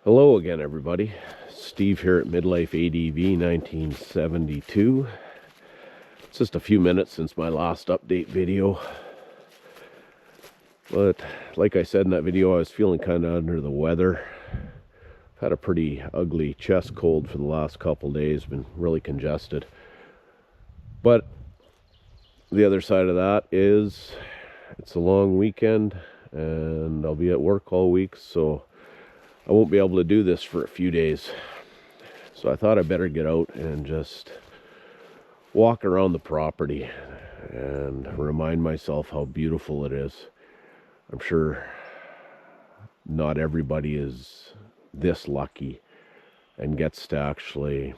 Hello again, everybody. Steve here at MidLifeADV1972. It's just a few minutes since my last update video. But like I said in that video, I was feeling kind of under the weather. I've had a pretty ugly chest cold for the last couple days, been really congested. But the other side of that is it's a long weekend and I'll be at work all week, so I won't be able to do this for a few days. So I thought I better get out and just walk around the property and remind myself how beautiful it is. I'm sure not everybody is this lucky and gets to actually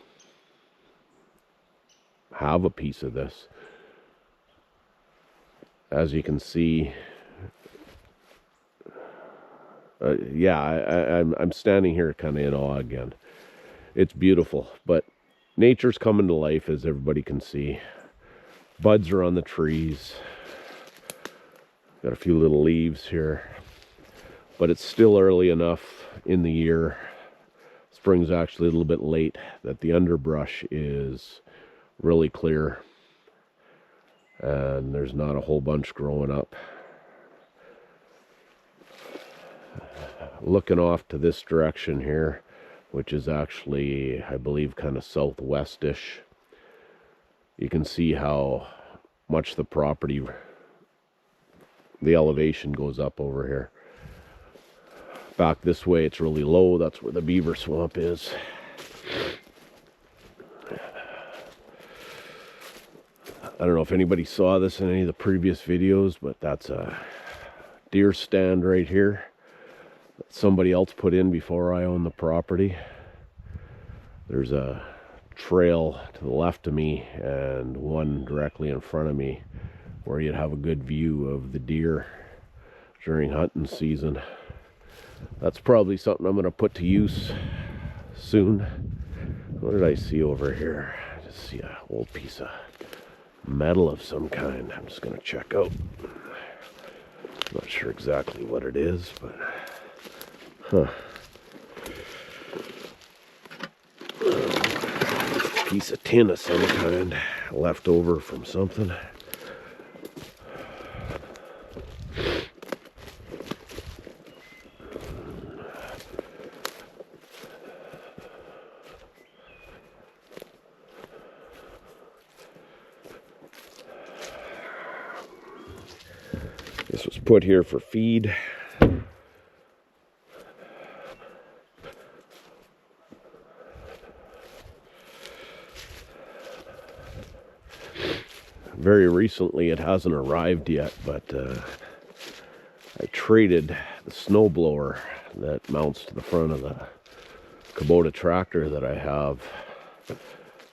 have a piece of this. As you can see, I'm standing here kind of in awe again. It's beautiful, but nature's coming to life, as everybody can see. Buds are on the trees. Got a few little leaves here, but it's still early enough in the year. Spring's actually a little bit late, that the underbrush is really clear and there's not a whole bunch growing up. Looking off to this direction here, which is actually, I believe, kind of southwestish, you can see how much the property, the elevation goes up over here. Back this way it's really low. That's where the beaver swamp is. I don't know if anybody saw this in any of the previous videos, but that's a deer stand right here that somebody else put in before I owned the property. There's a trail to the left of me and one directly in front of me where you'd have a good view of the deer during hunting season. That's probably something I'm going to put to use soon. What did I see over here? I just see a old piece of metal of some kind. I'm just going to check out. Not sure exactly what it is, but piece of tin of some kind left over from something. This was put here for feed. Very recently, it hasn't arrived yet, but I traded the snowblower that mounts to the front of the Kubota tractor that I have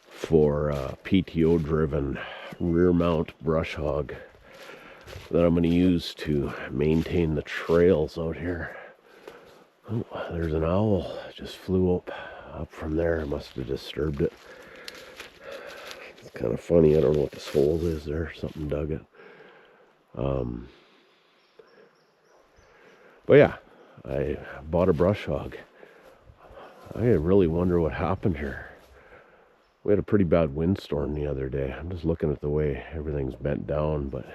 for a PTO driven rear mount brush hog that I'm going to use to maintain the trails out here. Oh, there's an owl. It just flew up from there. I must have disturbed it. It's kind of funny. I don't know what this hole is there. Something dug it. But yeah, I bought a brush hog. I really wonder what happened here. We had a pretty bad windstorm the other day. I'm just looking at the way everything's bent down, but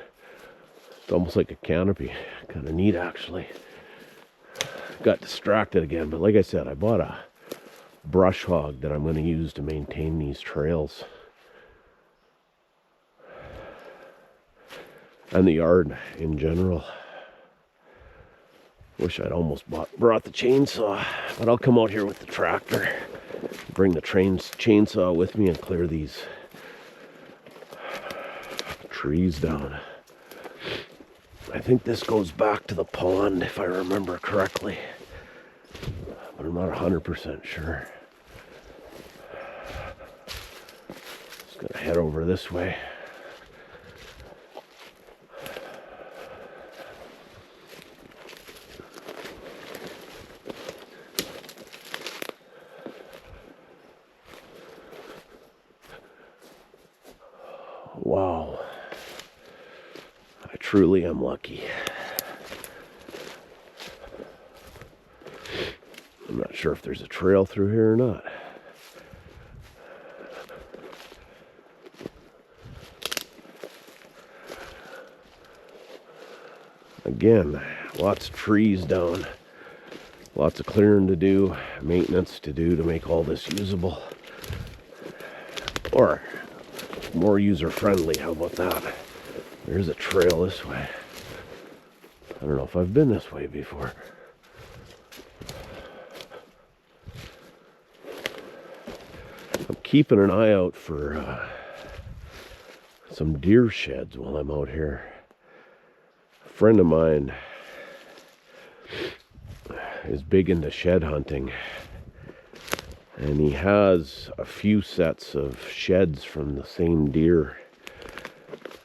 it's almost like a canopy. Kind of neat, actually. Got distracted again, but like I said, I bought a brush hog that I'm going to use to maintain these trails and the yard in general. Wish I'd almost brought the chainsaw, but I'll come out here with the tractor, bring the chainsaw with me and clear these trees down. I think this goes back to the pond, if I remember correctly, but I'm not 100% sure. Just gonna head over this way. Wow, I truly am lucky. I'm not sure if there's a trail through here or not. Again, lots of trees down. Lots of clearing to do, maintenance to do to make all this usable. Or more user-friendly, how about that? There's a trail this way. I don't know if I've been this way before. I'm keeping an eye out for some deer sheds while I'm out here. A friend of mine is big into shed hunting, and he has a few sets of sheds from the same deer,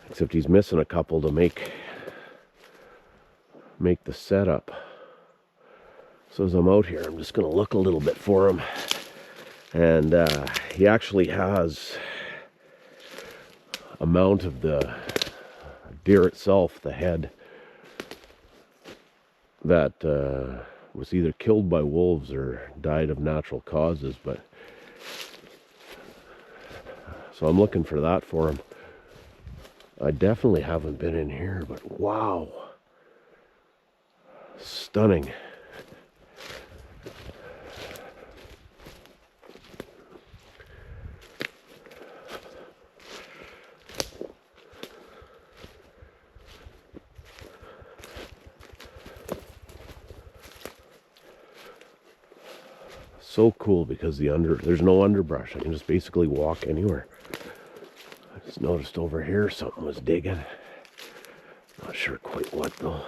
except he's missing a couple to make the setup. So as I'm out here, I'm just going to look a little bit for him. And he actually has a mount of the deer itself, the head, that was either killed by wolves or died of natural causes. But so I'm looking for that for him. I definitely haven't been in here, but wow, stunning. So cool because there's no underbrush. I can just basically walk anywhere. I just noticed over here something was digging. Not sure quite what though.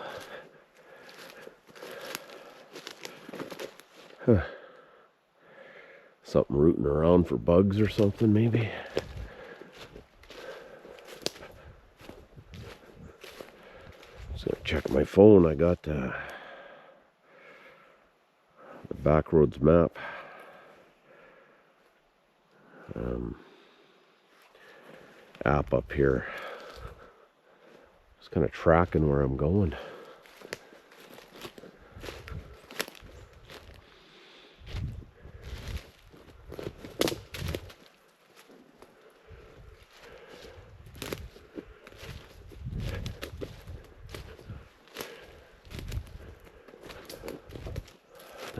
Huh. Something rooting around for bugs or something maybe. Just gonna check my phone. I got the Backroads map app up here. Just kind of tracking where I'm going.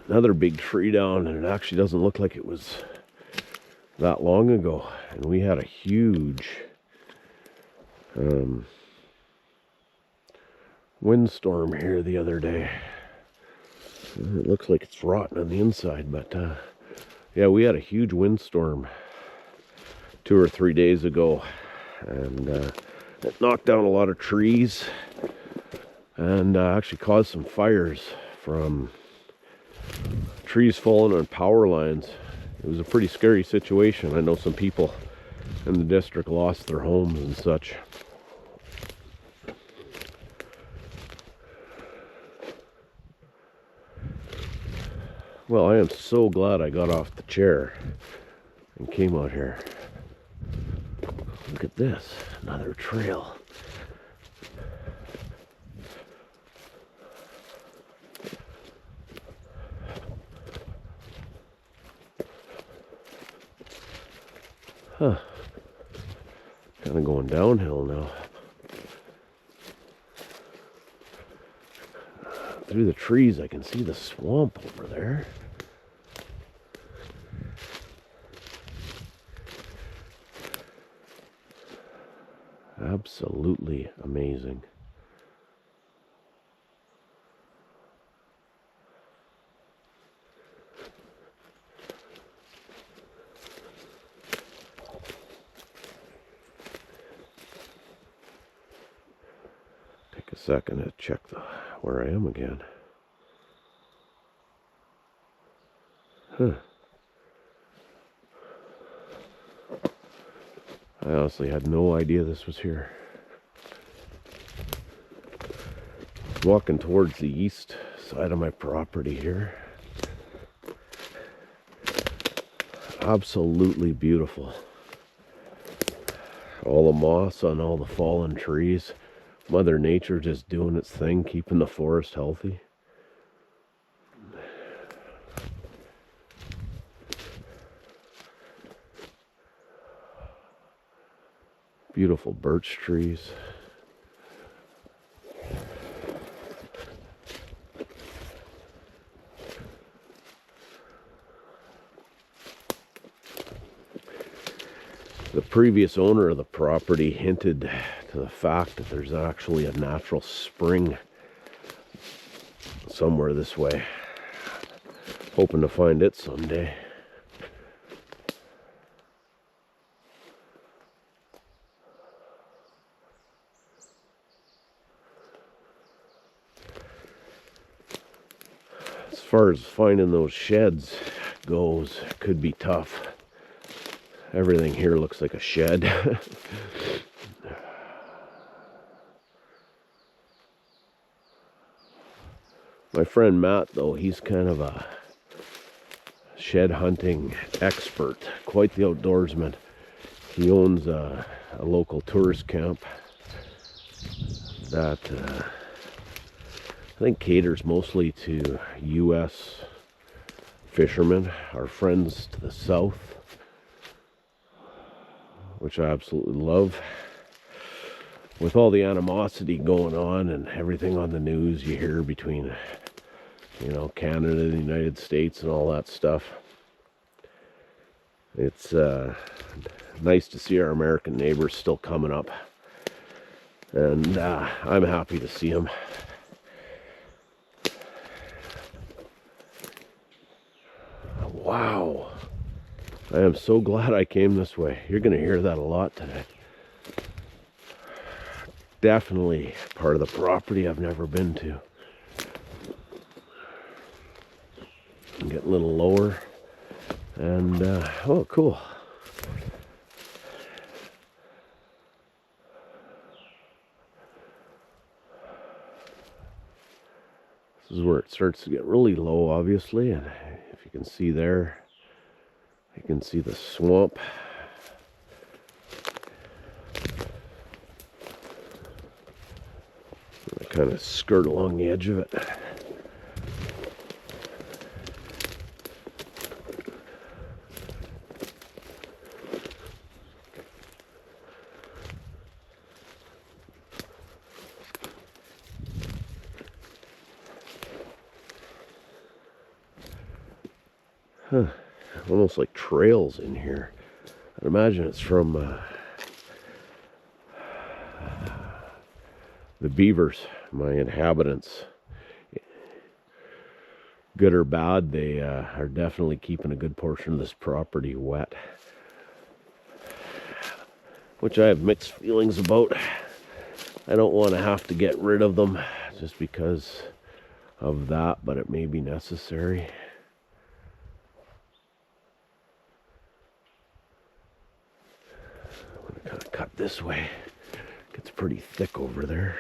Another big tree down, and it actually doesn't look like it was that long ago. And we had a huge windstorm here the other day. It looks like it's rotten on the inside, but yeah, we had a huge windstorm 2 or 3 days ago, and it knocked down a lot of trees and actually caused some fires from trees falling on power lines. It was a pretty scary situation. I know some people in the district lost their homes and such. Well, I am so glad I got off the chair and came out here. Look at this, another trail. Huh. Kind of going downhill now. Through the trees, I can see the swamp over there. Absolutely amazing. Take a second to check where I am again. Huh. I honestly had no idea this was here. Walking towards the east side of my property here. Absolutely beautiful. All the moss on all the fallen trees. Mother Nature just doing its thing, keeping the forest healthy. Beautiful birch trees. The previous owner of the property hinted to the fact that there's actually a natural spring somewhere this way. Hoping to find it someday. As far as finding those sheds goes, it could be tough. Everything here looks like a shed. My friend Matt, though, he's kind of a shed hunting expert, quite the outdoorsman. He owns a local tourist camp that I think caters mostly to U.S. fishermen, our friends to the south, which I absolutely love. With all the animosity going on and everything on the news you hear between, you know, Canada and the United States and all that stuff, it's nice to see our American neighbors still coming up, and I'm happy to see them. Wow, I am so glad I came this way. You're going to hear that a lot today. Definitely part of the property I've never been to. Get a little lower, and oh, cool. This is where it starts to get really low, obviously, and if you can see there, you can see the swamp. I kind of skirt along the edge of it. Huh. Almost like trails in here. I'd imagine it's from the beavers, my inhabitants. Good or bad, they are definitely keeping a good portion of this property wet, which I have mixed feelings about. I don't want to have to get rid of them just because of that, but it may be necessary. I'm going to kind of cut this way. It gets pretty thick over there.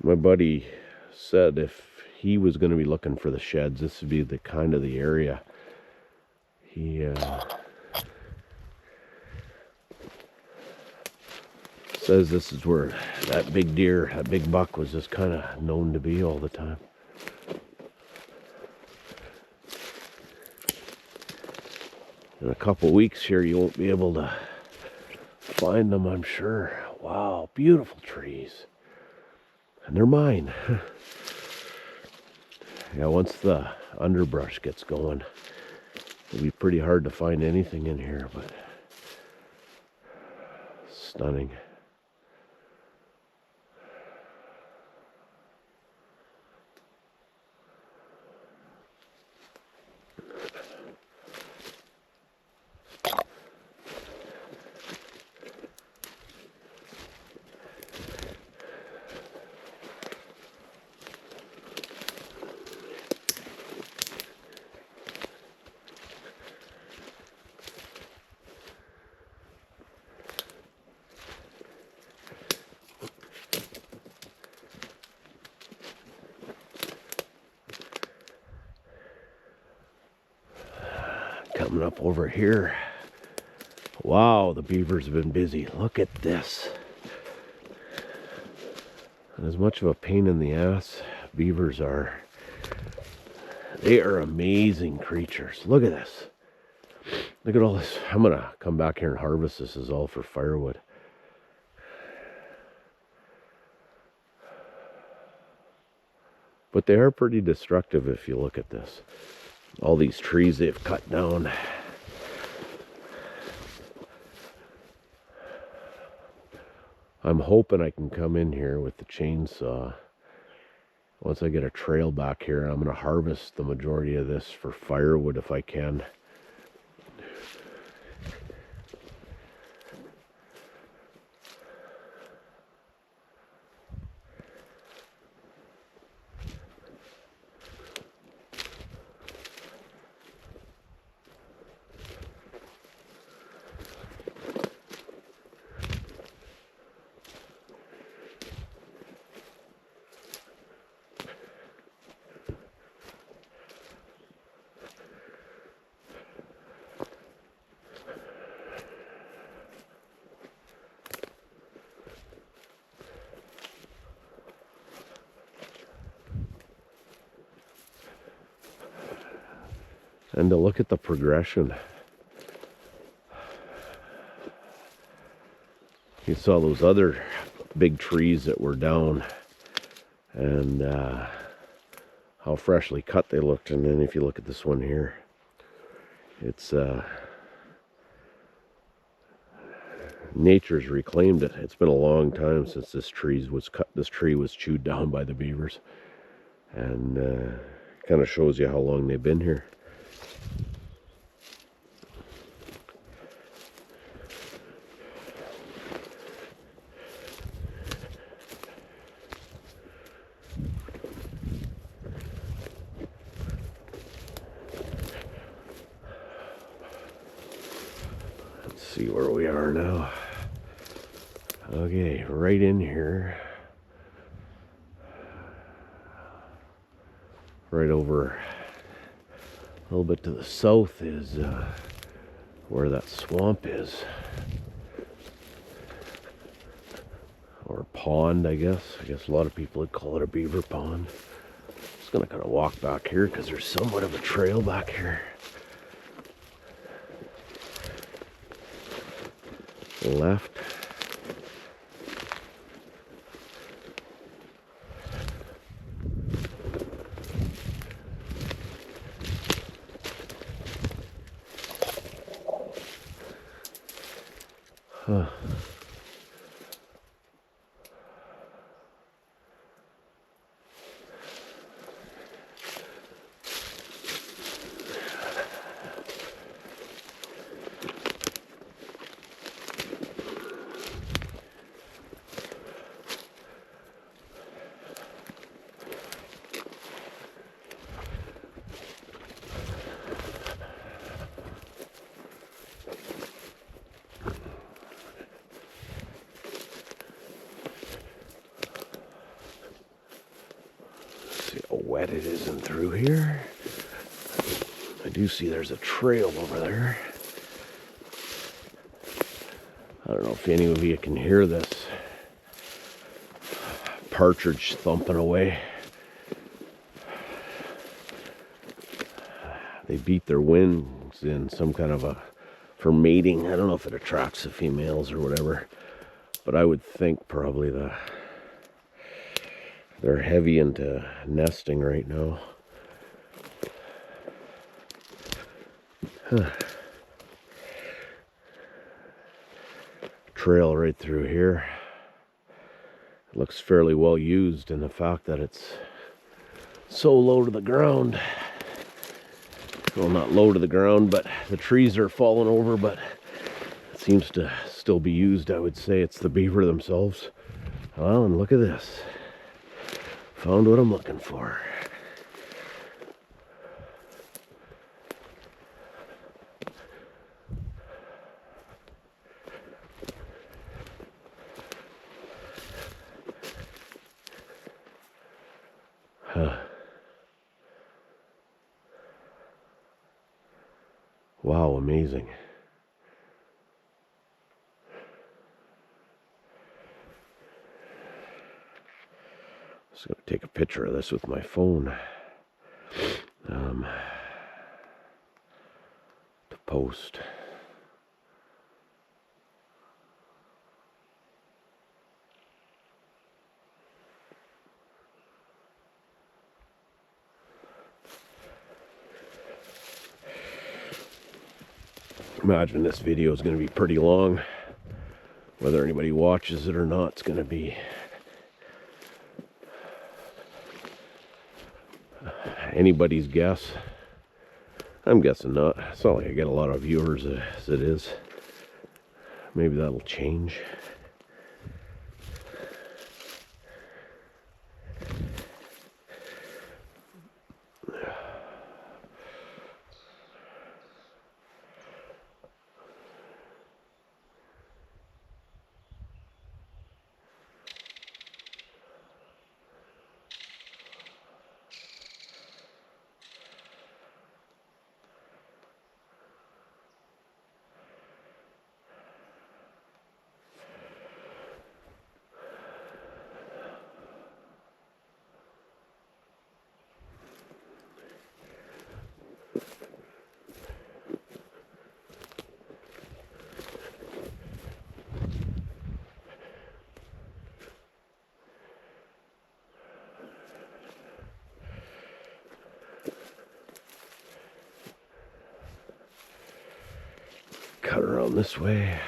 My buddy said if he was going to be looking for the sheds, this would be the kind of the area. He says this is where that big deer, that big buck, was just kind of known to be all the time. In a couple weeks here, you won't be able to find them, I'm sure. Wow, beautiful trees. And they're mine. Yeah, once the underbrush gets going, it'll be pretty hard to find anything in here, but stunning. Coming up over here, Wow, the beavers have been busy. Look at this. And as much of a pain in the ass beavers are, they are amazing creatures. Look at this. Look at all this. I'm going to come back here and harvest this. This is all for firewood. But they are pretty destructive if you look at this. All these trees they've cut down. I'm hoping I can come in here with the chainsaw. Once I get a trail back here, I'm going to harvest the majority of this for firewood if I can. And to look at the progression. You saw those other big trees that were down and how freshly cut they looked. And then if you look at this one here, it's nature's reclaimed it. It's been a long time since this tree was cut. This tree was chewed down by the beavers, and kind of shows you how long they've been here. See where we are now. Okay, right in here, right over a little bit to the south is where that swamp is, or pond, I guess a lot of people would call it a beaver pond. Just gonna kind of walk back here because there's somewhat of a trail back here. Left. Huh. See how wet it is in through here. I do see there's a trail over there. I don't know if any of you can hear this partridge thumping away. They beat their wings in some kind of for mating. I don't know if it attracts the females or whatever, but I would think probably they're heavy into nesting right now. Huh. Trail right through here. It looks fairly well used in the fact that it's so low to the ground. Well, not low to the ground, but the trees are falling over, but it seems to still be used. I would say it's the beaver themselves. Well, and look at this. Found what I'm looking for. Wow, amazing. Just gonna take a picture of this with my phone to post. Imagine this video is going to be pretty long. Whether anybody watches it or not, it's going to be anybody's guess. I'm guessing not. It's not like I get a lot of viewers as it is. Maybe that'll change. Cut around this way.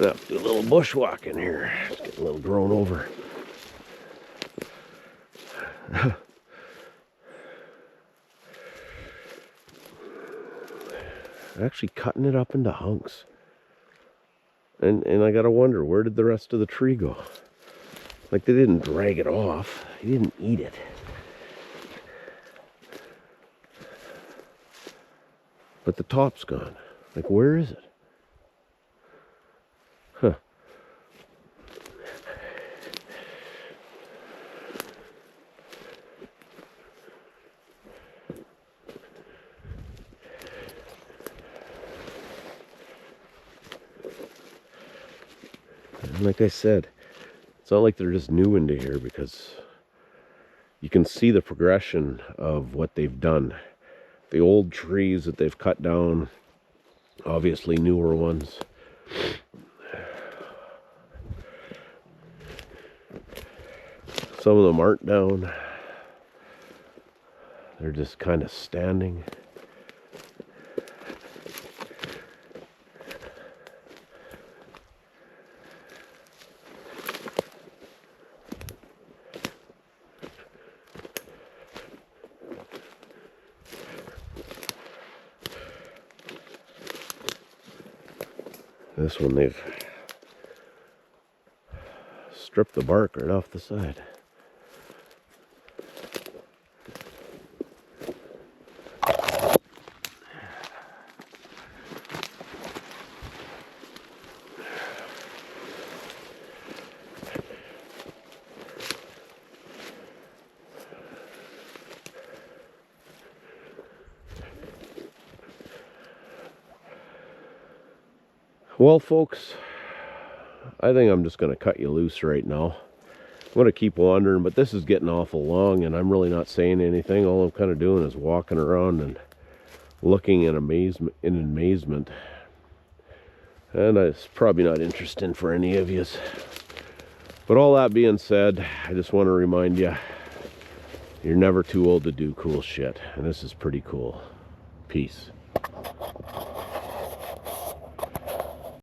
Up to a little bushwalking here. Just get a little grown over. Actually cutting it up into hunks. And I gotta wonder, where did the rest of the tree go? Like, they didn't drag it off. They didn't eat it. But the top's gone. Like, where is it? Huh. And like I said, it's not like they're just new into here, because you can see the progression of what they've done. The old trees that they've cut down, obviously newer ones. Some of them aren't down. They're just kind of standing. This one, they've stripped the bark right off the side. Well, folks, I think I'm just going to cut you loose right now. I'm going to keep wandering, but this is getting awful long, and I'm really not saying anything. All I'm kind of doing is walking around and looking in amazement. And it's probably not interesting for any of you. But all that being said, I just want to remind you, you're never too old to do cool shit. And this is pretty cool. Peace.